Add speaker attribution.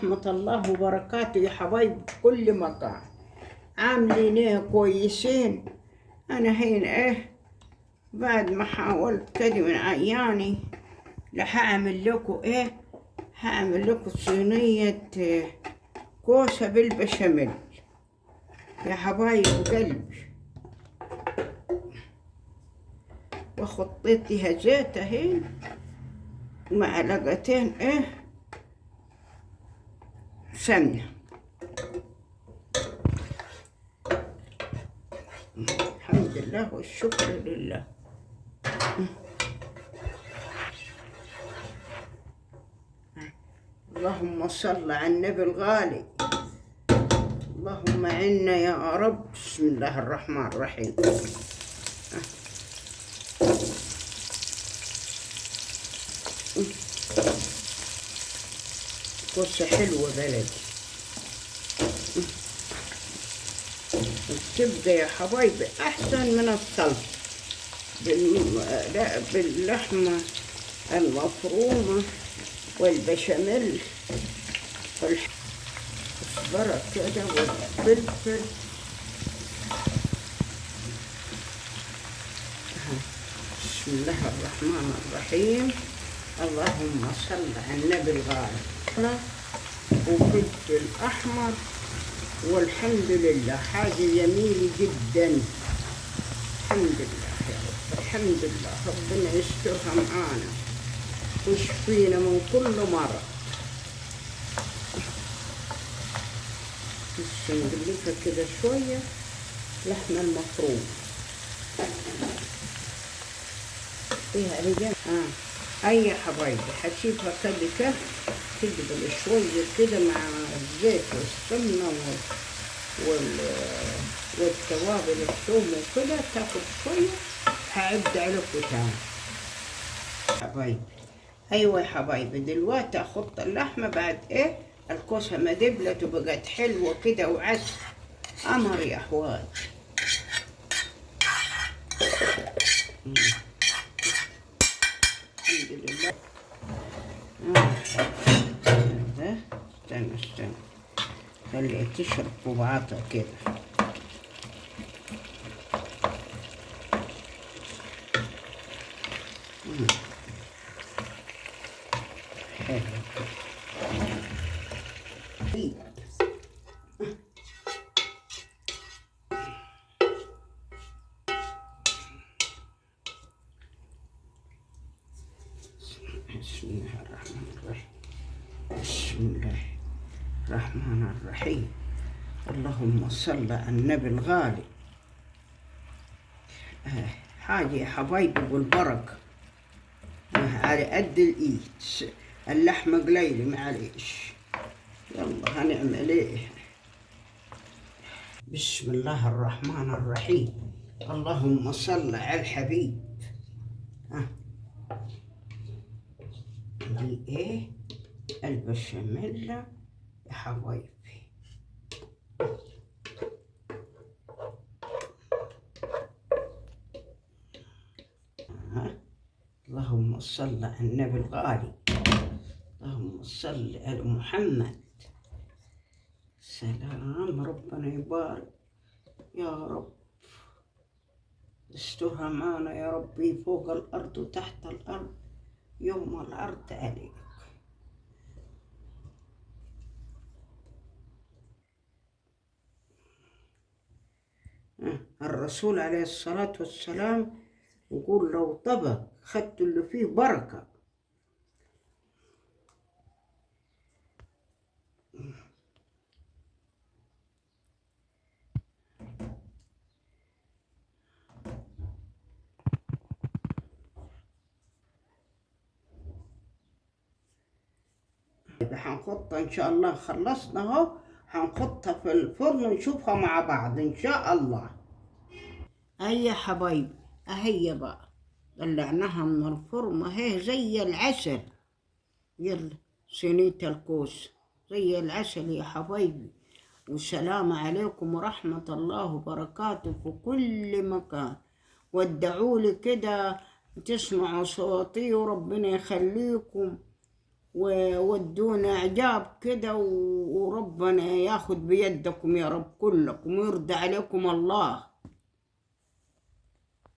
Speaker 1: ورحمة الله وبركاته يا حبايبي في كل مكان. عاملين ايه؟ كويسين؟ انا هين بعد ما حاولت كده من عياني هعمل لكم هعمل لكم صينية كوسة بالبشاميل يا حبايب قلبي. وخطيتها زيت اهين ومعلقتين سمنة. الحمد لله والشكر لله. اللهم صل على النبي الغالي. اللهم عنا يا رب. بسم الله الرحمن الرحيم. كوسة حلوة بلدي بتبقى يا حبايبي أحسن من الصلصة باللحمة المفرومة والبشاميل والكزبرة كده والفلفل. بسم الله الرحمن الرحيم. اللهم صل على النبي الغالي. وفلفل أحمر والحمد لله حاجة جميلة جدا. الحمد لله يا رب. الحمد لله ربنا يسترها معانا ويشفينا من كل مرض. بس نقلبها كده شوية لحمة المفرومة فيها رجال. أي حبايبي حسيبها كده تقبل شوية كده مع الزيت والسمنة والتوابل الثوم وكده تاخد شوية. هعد عليكم تاني حبايبي. أيوة يا حبايبي دلوقتي أحط اللحمة بعد الكوسة ما دبلت وبقت حلوة كده وعسل أمر يا أخوات. الحمد لله. استنى خليها تشرب طبعاتها كده. حلو. بسم الله الرحمن الرحيم. بسم الله الرحمن الرحيم. اللهم صل على النبي الغالي. حاجة يا حبايبي بالبركة على قد الإيد. اللحمة قليلة معليش. يلا هنعمل ايه. بسم الله الرحمن الرحيم. اللهم صل على الحبيب. دي البشاميل يا حبايبي. اللهم صل على النبي الغالي. اللهم صل على محمد. سلام. ربنا يبارك يا رب. استرها معنا يا ربي فوق الأرض وتحت الأرض يوم العرض عليك. الرسول عليه الصلاة والسلام يقول لو طبق خدت اللي فيه بركة. هنحطها إن شاء الله. خلصنا اهو هنحطها في الفرن ونشوفها مع بعض إن شاء الله. أي حبايبي أهي بقى طلعناها من الفرن اهي زي العسل. يلا صينية الكوسة زي العسل يا حبايبي. والسلام عليكم ورحمة الله وبركاته في كل مكان. وادعوا لي كده تسمعوا صوتي وربنا يخليكم وودونا إعجاب كده، وربنا ياخد بيدكم يا رب كلكم ويرضى عليكم الله.